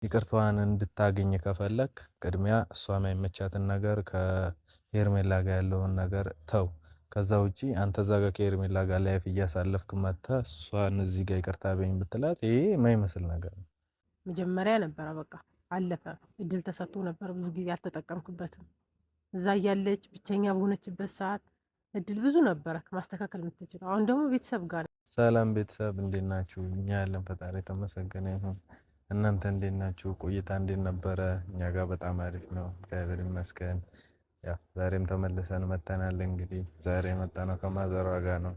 ይቅርታዋን እንድታገኝ ከፈለክ ቅድሚያ እሷ የማይመቻትን ነገር ከሄርሜላ ጋር ያለውን ነገር ተው። ከዛ ውጪ አንተ እዛ ጋር ከሄርሜላ ጋር ላይፍ እያሳለፍክ መጥተህ እሷን እዚህ ጋር ይቅርታ በይኝ ብትላት ይሄ የማይመስል ነገር ነው። መጀመሪያ ነበረ በቃ አለፈ። እድል ተሰጥቶ ነበር፣ ብዙ ጊዜ አልተጠቀምክበትም። እዛ እያለች ብቸኛ በሆነችበት ሰዓት እድል ብዙ ነበረ ማስተካከል የምትችለው። አሁን ደግሞ ቤተሰብ ጋር ነው። ሰላም ቤተሰብ እንዴት ናችሁ? እኛ ያለን ፈጣሪ የተመሰገነ ይሁን። እናንተ እንዴት ናችሁ? ቆይታ እንዴት ነበረ? እኛ ጋር በጣም አሪፍ ነው፣ እግዚአብሔር ይመስገን። ያው ዛሬም ተመልሰን መጥተናል። እንግዲህ ዛሬ የመጣነው ከማዘሯ ጋር ነው።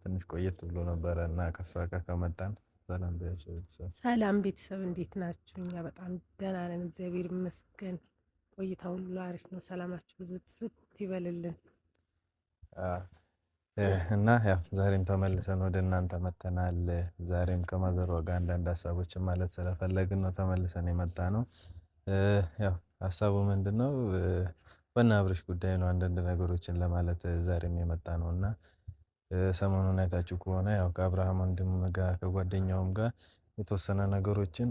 ትንሽ ቆየት ብሎ ነበረ እና ከሷ ጋር ከመጣን ሰላም በያቸው ቤተሰብ። ሰላም ቤተሰብ እንዴት ናችሁ? እኛ በጣም ደህና ነን፣ እግዚአብሔር ይመስገን። ቆይታ ሁሉ አሪፍ ነው። ሰላማችሁ ብዝት ዝት ይበልልን። እና ያው ዛሬም ተመልሰን ወደ እናንተ መጥተናል። ዛሬም ከማዘሯ ጋር አንዳንድ ሀሳቦችን ማለት ስለፈለግን ነው ተመልሰን የመጣነው። ያው ሀሳቡ ምንድነው? በእነ አብርሽ ጉዳይ ነው አንዳንድ ነገሮችን ለማለት ዛሬም የመጣነው እና ሰሞኑን አይታችሁ ከሆነ ያው ከአብርሃም ወንድም ጋር ከጓደኛውም ጋር የተወሰነ ነገሮችን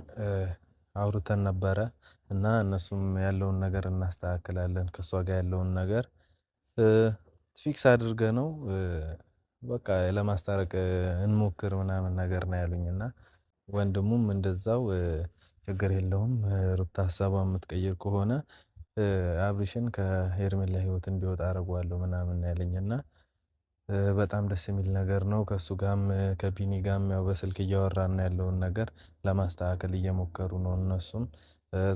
አውርተን ነበረ እና እነሱም ያለውን ነገር እናስተካክላለን ከእሷ ጋር ያለውን ነገር ፊክስ አድርገነው በቃ ለማስታረቅ እንሞክር ምናምን ነገር ነው ያሉኝ እና ወንድሙም እንደዛው ችግር የለውም ሩታ ሀሳቧን የምትቀይር ከሆነ አብርሽን ከሄርሜላ ህይወት እንዲወጣ አደርገዋለሁ ምናምን ነው ያለኝ እና በጣም ደስ የሚል ነገር ነው። ከእሱ ጋርም ከቢኒ ጋርም ያው በስልክ እያወራን ያለውን ነገር ለማስተካከል እየሞከሩ ነው እነሱም።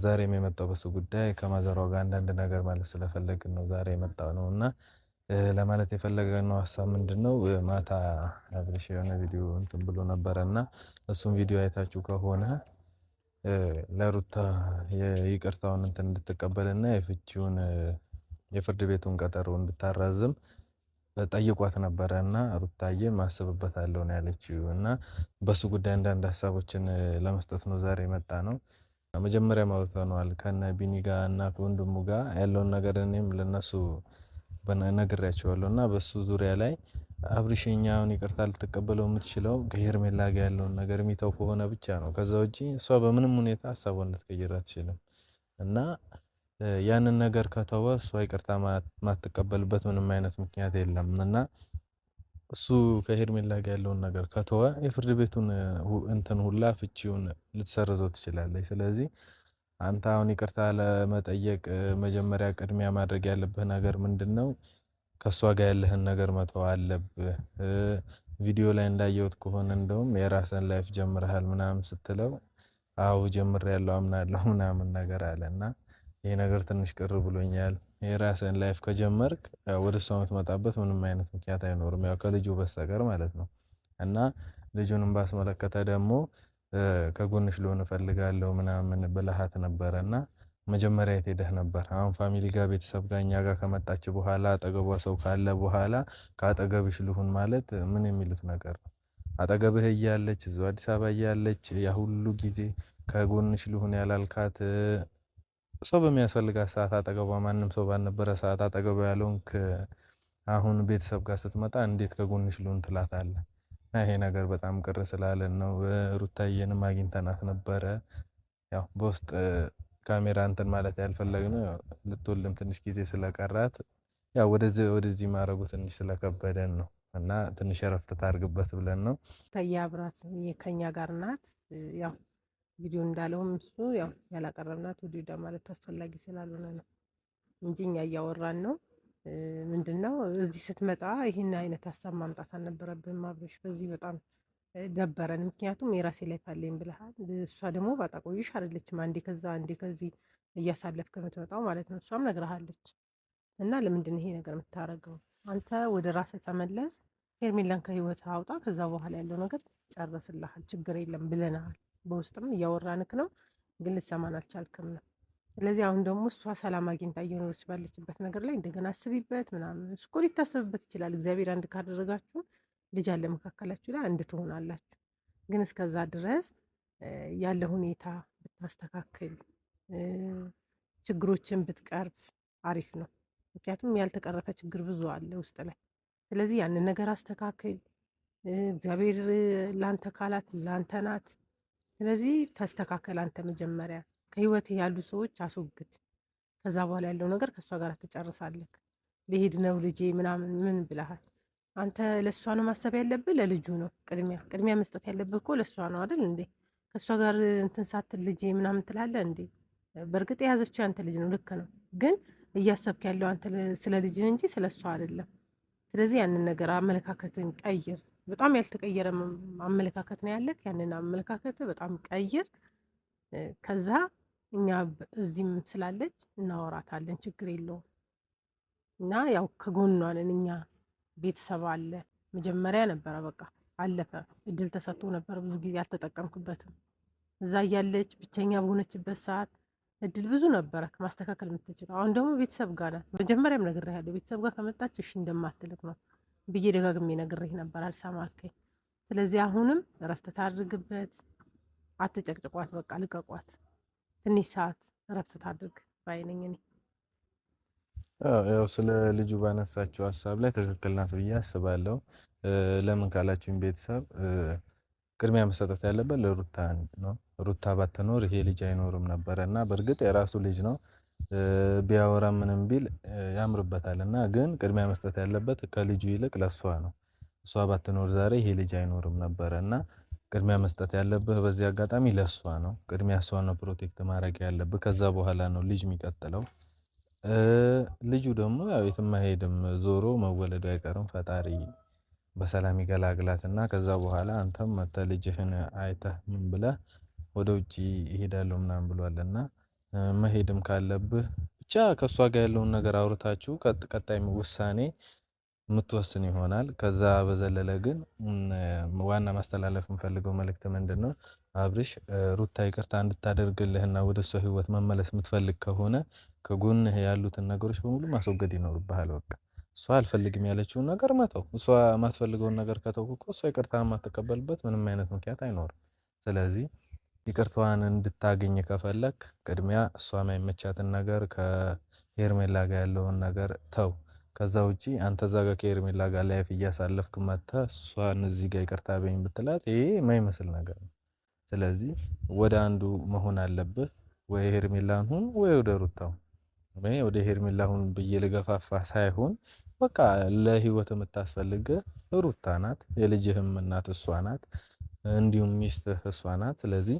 ዛሬም የመጣው በሱ ጉዳይ ከማዘሯ ጋር አንዳንድ ነገር ማለት ስለፈለግን ነው ዛሬ የመጣው ነው እና ለማለት የፈለገነው ሀሳብ ምንድነው? ማታ አብርሽ የሆነ ቪዲዮ እንትን ብሎ ነበረ እና እሱን ቪዲዮ አይታችሁ ከሆነ ለሩታ የይቅርታውን እንትን እንድትቀበልና የፍቺውን የፍርድ ቤቱን ቀጠሮ እንድታራዝም ጠይቋት ነበረ እና ሩታዬም አስብበታለሁ ነው ያለችው እና በሱ ጉዳይ አንዳንድ ሀሳቦችን ለመስጠት ነው ዛሬ የመጣነው። መጀመሪያም አውርተነዋል ከነ ቢኒ ጋር እና ከወንድሙ ጋር ያለውን ነገር እኔም ለነሱ ነግሬያቸዋለሁ እና በሱ ዙሪያ ላይ አብርሽ አሁን ይቅርታ ልትቀበለው የምትችለው ከሄርሜላ ጋር ያለውን ነገር የሚተው ከሆነ ብቻ ነው። ከዛ ውጪ እሷ በምንም ሁኔታ ሀሳቧን ልትቀይር አትችልም እና ያንን ነገር ከተወ እሷ ይቅርታ ማትቀበልበት ምንም አይነት ምክንያት የለም እና እሱ ከሄርሜላ ጋር ያለውን ነገር ከተወ የፍርድ ቤቱን እንትን ሁላ ፍቺውን ልትሰርዘው ትችላለች። ስለዚህ አንተ አሁን ይቅርታ ለመጠየቅ መጀመሪያ ቅድሚያ ማድረግ ያለብህ ነገር ምንድነው? ከእሷ ጋር ያለህን ነገር መተው አለብህ። ቪዲዮ ላይ እንዳየሁት ከሆነ እንደውም የራስህን ላይፍ ጀምረሃል ምናምን ስትለው አዎ ጀምሬያለሁ አምናለሁ ምናምን ነገር አለ እና ይሄ ነገር ትንሽ ቅር ብሎኛል። የራስህን ላይፍ ከጀመርክ ወደ እሷ የምትመጣበት ምንም አይነት ምክንያት አይኖርም ያው ከልጁ በስተቀር ማለት ነው። እና ልጁንም ባስመለከተ ደግሞ ከጎንሽ ልሆን እፈልጋለሁ ምናምን ብለሃት ነበረ እና መጀመሪያ የት ሄደህ ነበር? አሁን ፋሚሊ ጋር ቤተሰብ ጋር እኛ ጋር ከመጣች በኋላ አጠገቧ ሰው ካለ በኋላ ከአጠገብሽ ልሁን ማለት ምን የሚሉት ነገር ነው? አጠገብህ እያለች እዚሁ አዲስ አበባ እያለች ያ ሁሉ ጊዜ ከጎንሽ ልሁን ያላልካት ሰው በሚያስፈልጋት ሰዓት አጠገቧ ማንም ሰው ባልነበረ ሰዓት አጠገቧ ያልሆንክ አሁን ቤተሰብ ጋር ስትመጣ እንዴት ከጎንሽ ልሁን ትላታለህ? ይሄ ነገር በጣም ቅር ስላለን ነው። ሩታዬንም አግኝተናት ነበረ። ያው በውስጥ ካሜራ እንትን ማለት ያልፈለግነው ልትወልድም ትንሽ ጊዜ ስለቀራት ያው ወደዚህ ማድረጉ ትንሽ ስለከበደን ነው እና ትንሽ እረፍት ታርግበት ብለን ነው። ታያ አብራት ከኛ ጋር ናት። ያው ቪዲዮ እንዳለውም እሱ ያው ያላቀረብናት ወዲዳ ማለት አስፈላጊ ስላልሆነ ነው እንጂ እኛ እያወራን ነው። ምንድነው እዚህ ስትመጣ ይህን አይነት ሀሳብ ማምጣት አልነበረብህም አብርሽ። በዚህ በጣም ደበረን። ምክንያቱም የራሴ ላይፍ አለኝ ብለሃል። እሷ ደግሞ ባጣቆይሽ አይደለችም፣ አንዴ ከዛ አንዴ ከዚህ እያሳለፍክ የምትመጣው ማለት ነው። እሷም ነግረሃለች እና ለምንድን ነው ይሄ ነገር የምታደርገው? አንተ ወደ ራስህ ተመለስ፣ ሄርሜላን ከህይወት አውጣ፣ ከዛ በኋላ ያለው ነገር ጨርስልሃል፣ ችግር የለም ብለናል። በውስጥም እያወራንክ ነው፣ ግን ልሰማን አልቻልክም ነው። ስለዚህ አሁን ደግሞ እሷ ሰላም አግኝታ እየኖረች ባለችበት ነገር ላይ እንደገና አስቢበት ምናምን። እሱ እኮ ሊታሰብበት ይችላል። እግዚአብሔር አንድ ካደረጋችሁ ልጅ አለ መካከላችሁ ላይ አንድ ትሆናላችሁ። ግን እስከዛ ድረስ ያለ ሁኔታ ብታስተካክል፣ ችግሮችን ብትቀርፍ አሪፍ ነው። ምክንያቱም ያልተቀረፈ ችግር ብዙ አለ ውስጥ ላይ። ስለዚህ ያንን ነገር አስተካክል። እግዚአብሔር ላንተ ካላት ላንተ ናት። ስለዚህ ተስተካከል አንተ መጀመሪያ። ከህይወትህ ያሉ ሰዎች አስወግድ። ከዛ በኋላ ያለው ነገር ከእሷ ጋር ትጨርሳለህ። ልሄድ ነው ልጄ ምናምን ምን ብለሃል? አንተ ለእሷ ነው ማሰብ ያለብህ፣ ለልጁ ነው ቅድሚያ መስጠት ያለብህ እኮ ለእሷ ነው አይደል እንዴ? ከእሷ ጋር እንትን ሳትል ልጄ ምናምን ትላለህ እንዴ? በእርግጥ የያዘችው ያንተ ልጅ ነው፣ ልክ ነው። ግን እያሰብክ ያለው አንተ ስለ ልጅህ እንጂ ስለ እሷ አይደለም። ስለዚህ ያንን ነገር አመለካከትን ቀይር። በጣም ያልተቀየረ አመለካከት ነው ያለክ። ያንን አመለካከት በጣም ቀይር። ከዛ እኛ እዚህም ስላለች እናወራታለን፣ ችግር የለውም። እና ያው ከጎኗ ነን እኛ። ቤተሰብ አለ። መጀመሪያ ነበረ በቃ አለፈ። እድል ተሰጥቶ ነበር፣ ብዙ ጊዜ አልተጠቀምክበትም። እዛ እያለች ብቸኛ በሆነችበት ሰዓት እድል ብዙ ነበረ ማስተካከል የምትችለው። አሁን ደግሞ ቤተሰብ ጋር ናት። መጀመሪያም ነግሬሃለሁ፣ ቤተሰብ ጋር ከመጣች እሺ እንደማትልክ ነው ብዬ ደጋግሜ ነግሬህ ነበር፣ አልሰማ አልከኝ። ስለዚህ አሁንም እረፍት ታድርግበት፣ አትጨቅጭቋት፣ በቃ ልቀቋት። ትንሽ ሰዓት እረፍት ታድርግ ባይነኝ እኔ። ያው ስለ ልጁ ባነሳችው ሀሳብ ላይ ትክክል ናት ብዬ አስባለሁ። ለምን ካላችሁኝ ቤተሰብ ቅድሚያ መሰጠት ያለበት ለሩታ ነው። ሩታ ባትኖር ይሄ ልጅ አይኖርም ነበረ እና በእርግጥ የራሱ ልጅ ነው። ቢያወራ ምንም ቢል ያምርበታል እና ግን ቅድሚያ መስጠት ያለበት ከልጁ ይልቅ ለእሷ ነው። እሷ ባትኖር ዛሬ ይሄ ልጅ አይኖርም ነበረ እና ቅድሚያ መስጠት ያለብህ በዚህ አጋጣሚ ለእሷ ነው። ቅድሚያ እሷ ነው ፕሮቴክት ማድረግ ያለብህ። ከዛ በኋላ ነው ልጅ የሚቀጥለው። ልጁ ደግሞ ያው የትም አይሄድም፣ ዞሮ መወለዱ አይቀርም። ፈጣሪ በሰላም ይገላግላትና ከዛ በኋላ አንተም መተህ ልጅህን አይተህ ምን ብለህ ወደ ውጪ እሄዳለሁ ምናምን ብሏልና መሄድም ካለብህ ብቻ ከእሷ ጋር ያለውን ነገር አውርታችሁ ቀጣይ ውሳኔ የምትወስን ይሆናል። ከዛ በዘለለ ግን ዋና ማስተላለፍ የምፈልገው መልእክት ምንድን ነው? አብርሽ ሩታ ይቅርታ እንድታደርግልህና ወደ እሷ ህይወት መመለስ የምትፈልግ ከሆነ ከጎንህ ያሉትን ነገሮች በሙሉ ማስወገድ ይኖርብሃል። በቃ እሷ አልፈልግም ያለችውን ነገር መተው። እሷ የማትፈልገውን ነገር ከተውክ እኮ እሷ ይቅርታ የማትቀበልበት ምንም አይነት ምክንያት አይኖርም። ስለዚህ ይቅርታዋን እንድታገኝ ከፈለክ ቅድሚያ እሷ የማይመቻትን ነገር ከሄርሜላ ጋር ያለውን ነገር ተው። ከዛ ውጪ አንተ እዛ ጋር ከሄርሜላ ጋር ላይፍ እያሳለፍክ መጥተህ እሷን እዚህ ጋር ይቅርታ በይኝ ብትላት ይሄ የማይመስል ነገር ነው። ስለዚህ ወደ አንዱ መሆን አለብህ። ወይ ሄርሜላን ሁን ወይ ወደ ሩታው። እኔ ወደ ሄርሜላ ሁን ብዬ ልገፋፋ ሳይሆን በቃ ለህይወት የምታስፈልግ ሩታ ናት። የልጅህም እናት እሷ ናት። እንዲሁም ሚስትህ እሷ ናት። ስለዚህ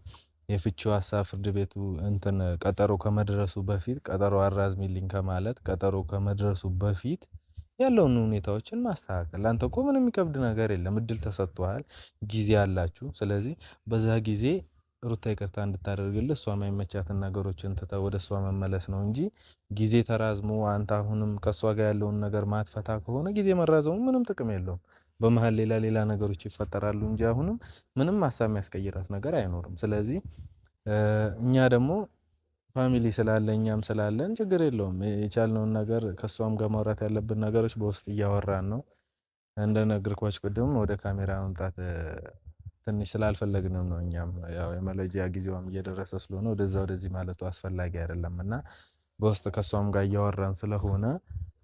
የፍቺው ሀሳብ ፍርድ ቤቱ እንትን ቀጠሮ ከመድረሱ በፊት ቀጠሮ አራዝሚልኝ ከማለት ቀጠሮ ከመድረሱ በፊት ያለውን ሁኔታዎችን ማስተካከል። ላንተ እኮ ምንም የሚከብድ ነገር የለም። እድል ተሰጥቷል፣ ጊዜ አላችሁ። ስለዚህ በዛ ጊዜ ሩታ ይቅርታ እንድታደርግልህ እሷ የማይመቻትን ነገሮችን ትተህ ወደ እሷ መመለስ ነው እንጂ ጊዜ ተራዝሞ አንተ አሁንም ከእሷ ጋር ያለውን ነገር ማትፈታ ከሆነ ጊዜ መራዘሙ ምንም ጥቅም የለውም። በመሃል ሌላ ነገሮች ይፈጠራሉ እንጂ አሁንም ምንም ሀሳብ የሚያስቀይራት ነገር አይኖርም። ስለዚህ እኛ ደግሞ ፋሚሊ ስላለ እኛም ስላለን ችግር የለውም። የቻልነውን ነገር ከእሷም ጋር ማውራት ያለብን ነገሮች በውስጥ እያወራን ነው። እንደነገርኳችሁ ቅድም ወደ ካሜራ መምጣት ትንሽ ስላልፈለግን ነው። እኛም ያው የመለጃ ጊዜዋም እየደረሰ ስለሆነ ወደዚህ ማለቱ አስፈላጊ አይደለም እና በውስጥ ከእሷም ጋር እያወራን ስለሆነ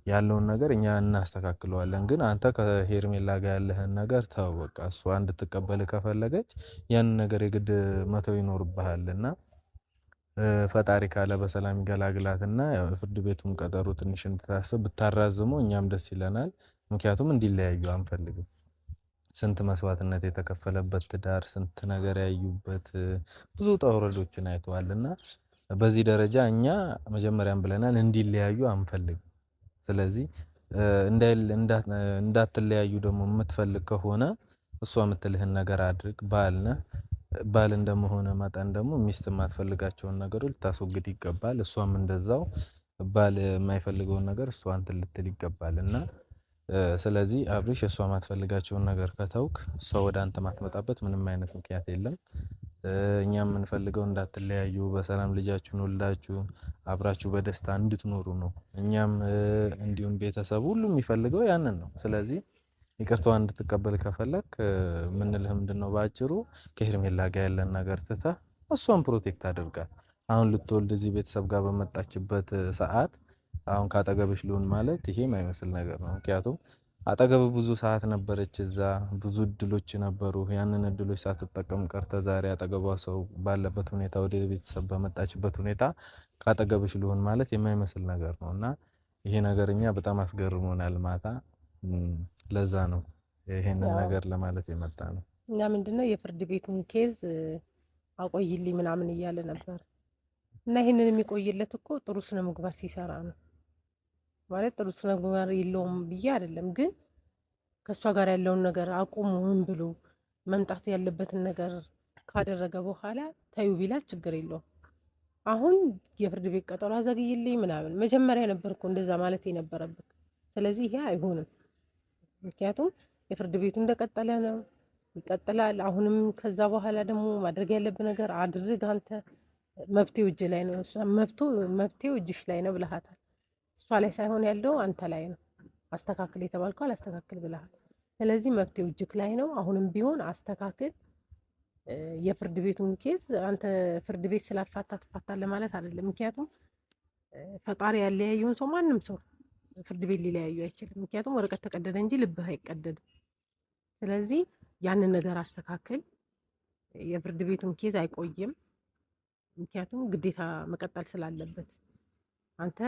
ያለውን ነገር እኛ እናስተካክለዋለን። ግን አንተ ከሄርሜላ ጋር ያለህን ነገር ተው። በቃ እሷ እንድትቀበል ከፈለገች ያንን ነገር የግድ መተው ይኖርብሃል እና ፈጣሪ ካለ በሰላም ይገላግላትና ያው ፍርድ ቤቱም ቀጠሮ ትንሽ እንድታስብ ብታራዝመው እኛም ደስ ይለናል። ምክንያቱም እንዲለያዩ አንፈልግም። ስንት መስዋዕትነት የተከፈለበት ትዳር፣ ስንት ነገር ያዩበት ብዙ ውጣ ውረዶችን አይተዋልና በዚህ ደረጃ እኛ መጀመሪያም ብለናል እንዲለያዩ አንፈልግም። ስለዚህ እንዳትለያዩ ደግሞ የምትፈልግ ከሆነ እሷ የምትልህን ነገር አድርግ። ባል እንደመሆነ መጠን ደግሞ ሚስት የማትፈልጋቸውን ነገሮች ልታስወግድ ይገባል። እሷም እንደዛው ባል የማይፈልገውን ነገር እሷ እንትን ልትል ይገባል እና ስለዚህ አብርሽ እሷ የማትፈልጋቸውን ነገር ከተውክ እሷ ወደ አንተ ማትመጣበት ምንም አይነት ምክንያት የለም። እኛም የምንፈልገው እንዳትለያዩ፣ በሰላም ልጃችሁን ወልዳችሁ አብራችሁ በደስታ እንድትኖሩ ነው። እኛም እንዲሁም ቤተሰብ ሁሉ የሚፈልገው ያንን ነው። ስለዚህ ይቅርታዋን እንድትቀበል ከፈለክ ምንልህ ምንድነው በአጭሩ ከሄርሜላ ጋር ያለን ነገር ትተህ እሷን ፕሮቴክት አድርጋት። አሁን ልትወልድ እዚህ ቤተሰብ ጋር በመጣችበት ሰዓት አሁን ካጠገብሽ ልሁን ማለት ይሄ የማይመስል ነገር ነው። ምክንያቱም አጠገብህ ብዙ ሰዓት ነበረች እዛ ብዙ እድሎች ነበሩ። ያንን እድሎች ሳትጠቀም ቀርተህ ዛሬ አጠገቧ ሰው ባለበት ሁኔታ ወደ ቤተሰብ በመጣችበት ሁኔታ ከአጠገብሽ ልሁን ማለት የማይመስል ነገር ነው እና ይሄ ነገር እኛ በጣም አስገርሞናል ማታ። ለዛ ነው ይሄንን ያው ነገር ለማለት የመጣ ነው። እና ምንድነው የፍርድ ቤቱን ኬዝ አቆይልኝ ምናምን እያለ ነበር። እና ይሄንን የሚቆይለት እኮ ጥሩ ስነ ምግባር ሲሰራ ነው። ማለት ጥሩ ስነ ምግባር የለውም ብዬ አይደለም፣ ግን ከእሷ ጋር ያለውን ነገር አቁሙ ምን ብሎ መምጣት ያለበትን ነገር ካደረገ በኋላ ተዩ ቢላት ችግር የለውም። አሁን የፍርድ ቤት ቀጠሮ አዘግይልኝ ምናምን መጀመሪያ ነበር እኮ እንደዛ ማለት የነበረበት። ስለዚህ ይሄ አይሆንም። ምክንያቱም የፍርድ ቤቱ እንደቀጠለ ነው፣ ይቀጥላል። አሁንም ከዛ በኋላ ደግሞ ማድረግ ያለብህ ነገር አድርግ አንተ። መብቴው እጅ ላይ ነው፣ እሷ መብቴው እጅሽ ላይ ነው ብለሃታል። እሷ ላይ ሳይሆን ያለው አንተ ላይ ነው። አስተካክል የተባልከው አላስተካክል ብለሃል። ስለዚህ መብቴው እጅክ ላይ ነው። አሁንም ቢሆን አስተካክል። የፍርድ ቤቱን ኬዝ አንተ ፍርድ ቤት ስላልፋታ ትፋታለህ ማለት አይደለም። ምክንያቱም ፈጣሪ ያለያየውን ሰው ማንም ሰው ፍርድ ቤት ሊለያዩ አይችልም። ምክንያቱም ወረቀት ተቀደደ እንጂ ልብህ አይቀደድም። ስለዚህ ያንን ነገር አስተካክል። የፍርድ ቤቱን ኬዝ አይቆይም። ምክንያቱም ግዴታ መቀጠል ስላለበት አንተ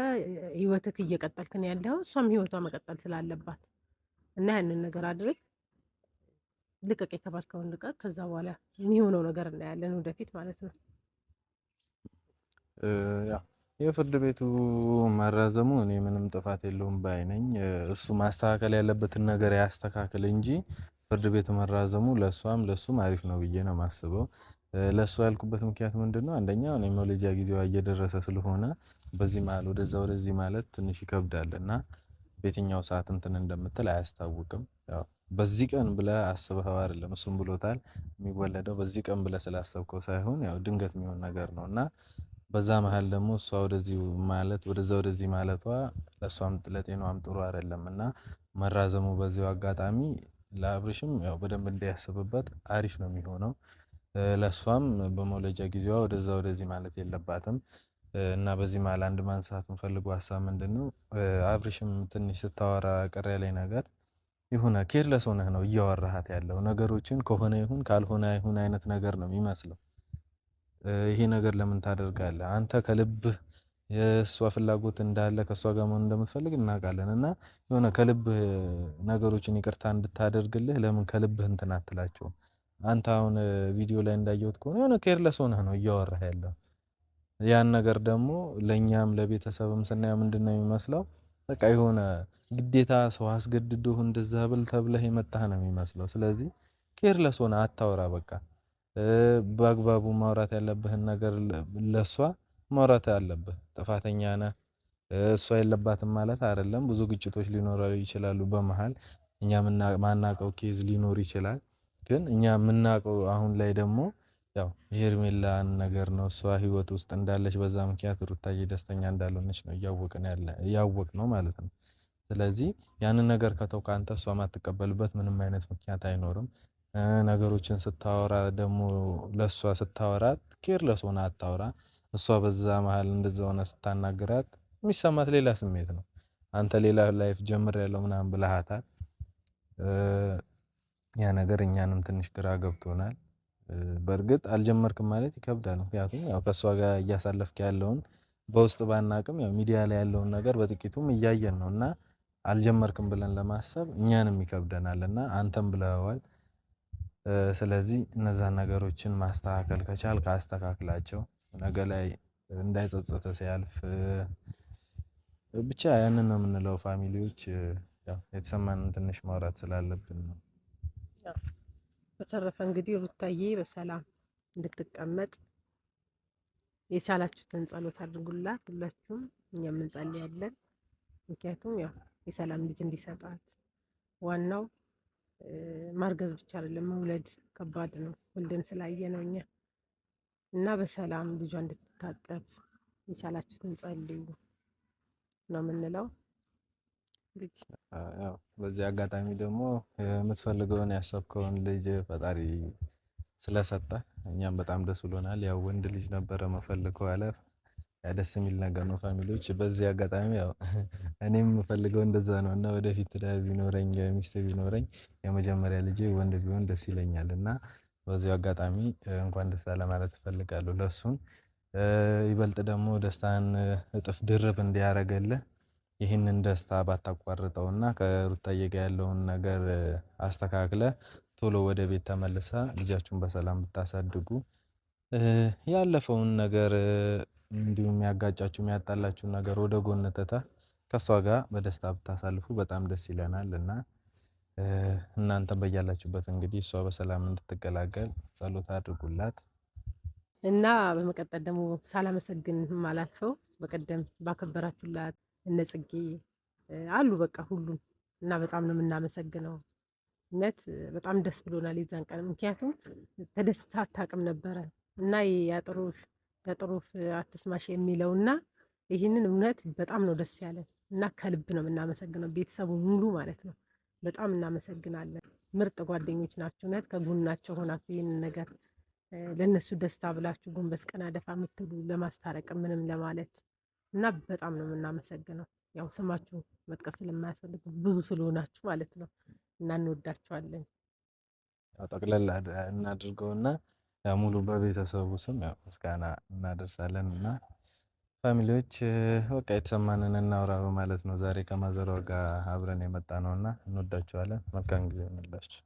ህይወትክ እየቀጠልክ ነው ያለው፣ እሷም ህይወቷ መቀጠል ስላለባት እና ያንን ነገር አድርግ። ልቀቅ የተባልከውን ልቀቅ። ከዛ በኋላ የሚሆነው ነገር እናያለን ወደፊት ማለት ነው። ያው የፍርድ ቤቱ መራዘሙ እኔ ምንም ጥፋት የለውም ባይ ነኝ። እሱ ማስተካከል ያለበትን ነገር ያስተካክል እንጂ ፍርድ ቤቱ መራዘሙ ለእሷም ለእሱም አሪፍ ነው ብዬ ነው የማስበው። ለእሱ ያልኩበት ምክንያት ምንድነው? አንደኛ እኔ መውለጃ ጊዜዋ እየደረሰ ስለሆነ በዚህ መሀል ወደዛ ወደዚህ ማለት ትንሽ ይከብዳል እና በየትኛው ሰዓት እንትን እንደምትል አያስታውቅም። ያው በዚህ ቀን ብለህ አስበኸው አይደለም እሱም ብሎታል የሚወለደው በዚህ ቀን ብለህ ስላሰብከው ሳይሆን ያው ድንገት የሚሆን ነገር ነው እና በዛ መሃል ደግሞ እሷ ወደዚህ ማለት ወደዛ ወደዚህ ማለቷ ለእሷም ለጤናዋም ጥሩ አይደለም እና መራዘሙ በዚሁ አጋጣሚ ለአብርሽም ያው በደንብ እንዲያስብበት አሪፍ ነው የሚሆነው። ለእሷም በመውለጃ ጊዜዋ ወደዛ ወደዚህ ማለት የለባትም። እና በዚህ መሃል አንድ ማንሳት የምፈልገው ሀሳብ ምንድን ነው? አብርሽም ትንሽ ስታወራ ቀር ያለኝ ነገር የሆነ ኬርለስ ሆነህ ነው እያወራሃት ያለው ነገሮችን ከሆነ ይሁን ካልሆነ ይሁን አይነት ነገር ነው የሚመስለው። ይሄ ነገር ለምን ታደርጋለህ? አንተ ከልብህ የእሷ ፍላጎት እንዳለ ከእሷ ጋር መሆን እንደምትፈልግ እናውቃለን እና የሆነ ከልብህ ነገሮችን ይቅርታ እንድታደርግልህ ለምን ከልብህ እንትን አትላቸውም? አንተ አሁን ቪዲዮ ላይ እንዳየሁት ከሆነ የሆነ ኬርለስ ሆነህ ነው እያወራህ ያለው። ያን ነገር ደግሞ ለእኛም ለቤተሰብም ስናየው ምንድነው የሚመስለው? በቃ የሆነ ግዴታ ሰው አስገድዶህ እንደዛ ብል ተብለህ የመጣህ ነው የሚመስለው። ስለዚህ ኬርለስ ሆነህ አታውራ በቃ። በአግባቡ ማውራት ያለብህን ነገር ለእሷ ማውራት አለብህ። ጥፋተኛ ነህ እሷ የለባትም ማለት አይደለም። ብዙ ግጭቶች ሊኖሩ ይችላሉ በመሃል እኛ ማናውቀው ኬዝ ሊኖር ይችላል። ግን እኛ የምናውቀው አሁን ላይ ደግሞ ያው የሄርሜላን ነገር ነው። እሷ ህይወት ውስጥ እንዳለች በዛ ምክንያት ሩታዬ ደስተኛ እንዳልሆነች ነው ያወቅነው ማለት ነው። ስለዚህ ያንን ነገር ከተውክ አንተ እሷ የማትቀበልበት ምንም አይነት ምክንያት አይኖርም። ነገሮችን ስታወራ ደግሞ ለእሷ ስታወራት ኬርለስ ሆነህ አታውራ። እሷ በዛ መሃል እንደዛ ሆነህ ስታናግራት የሚሰማት ሌላ ስሜት ነው። አንተ ሌላ ላይፍ ጀምሬያለሁ ምናምን ብለሃታል። ያ ነገር እኛንም ትንሽ ግራ ገብቶናል። በርግጥ አልጀመርክም ማለት ይከብዳል። ምክንያቱም ያው ከእሷ ጋር እያሳለፍክ ያለውን በውስጥ ባናውቅም ያው ሚዲያ ላይ ያለውን ነገር በጥቂቱም እያየን ነው እና አልጀመርክም ብለን ለማሰብ እኛንም ይከብደናል እና አንተም ብለኸዋል። ስለዚህ እነዛን ነገሮችን ማስተካከል ከቻልክ አስተካክላቸው። ነገ ላይ እንዳይጸጸትህ ሲያልፍ ብቻ ያንን ነው የምንለው ፋሚሊዎች። ያው የተሰማንን ትንሽ ማውራት ስላለብን ነው። በተረፈ እንግዲህ ሩታዬ በሰላም እንድትቀመጥ የቻላችሁትን ጸሎት አድርጉላት ሁላችሁም፣ እኛም እንጸልያለን። ምክንያቱም ያው የሰላም ልጅ እንዲሰጣት ዋናው ማርገዝ ብቻ አይደለም መውለድ ከባድ ነው። ወልደን ስላየ ነው እኛ እና በሰላም ልጇ እንድትታቀፍ የቻላችሁትን ጸልዩ ነው የምንለው። እንግዲህ ያው በዚህ አጋጣሚ ደግሞ የምትፈልገውን ያሰብከውን ልጅ ፈጣሪ ስለሰጠህ እኛም በጣም ደስ ብሎናል። ያው ወንድ ልጅ ነበረ መፈልገው ያለ ደስ የሚል ነገር ነው ፋሚሊዎች። በዚህ አጋጣሚ ያው እኔም የምፈልገው እንደዛ ነው እና ወደፊት ትዳር ቢኖረኝ ሚስት ቢኖረኝ የመጀመሪያ ልጄ ወንድ ቢሆን ደስ ይለኛል እና በዚሁ አጋጣሚ እንኳን ደስ አለ ማለት እፈልጋለሁ ለእሱም። ይበልጥ ደግሞ ደስታን እጥፍ ድርብ እንዲያደርግልህ ይህንን ደስታ ባታቋርጠውና ከሩታዬ ጋር ያለውን ነገር አስተካክለህ ቶሎ ወደ ቤት ተመልሳ ልጃችሁን በሰላም ብታሳድጉ ያለፈውን ነገር እንዲሁም የሚያጋጫችሁ የሚያጣላችሁን ነገር ወደ ጎን ትተህ ከእሷ ጋር በደስታ ብታሳልፉ በጣም ደስ ይለናል እና እናንተ በያላችሁበት እንግዲህ እሷ በሰላም እንድትገላገል ጸሎት አድርጉላት። እና በመቀጠል ደግሞ ሳላመሰግን የማላልፈው በቀደም ባከበራችሁላት እነ ጽጌ አሉ በቃ ሁሉም እና በጣም ነው የምናመሰግነው። እውነት በጣም ደስ ብሎናል የዛን ቀን ምክንያቱም ተደስታ አታውቅም ነበረ እና ያጥሩፍ አትስማሽ የሚለውና ይህንን እውነት በጣም ነው ደስ ያለን እና ከልብ ነው የምናመሰግነው ቤተሰቡ ሙሉ ማለት ነው። በጣም እናመሰግናለን። ምርጥ ጓደኞች ናችሁ። እውነት ከጎናቸው ሆናችሁ ይህንን ነገር ለእነሱ ደስታ ብላችሁ ጎንበስ ቀና ደፋ የምትሉ ለማስታረቅ ምንም ለማለት እና በጣም ነው የምናመሰግነው። ያው ስማችሁ መጥቀስ ስለማያስፈልግ ብዙ ስለሆናችሁ ማለት ነው እና እንወዳችኋለን። ጠቅለል እናድርገውና ሙሉ በቤተሰቡ ስም ያው ምስጋና እናደርሳለን እና ፋሚሊዎች በቃ የተሰማንን እናውራ በማለት ነው ዛሬ ከማዘሯ ጋር አብረን የመጣነውና እንወዳችኋለን። መልካም ጊዜ ይሁንላችሁ።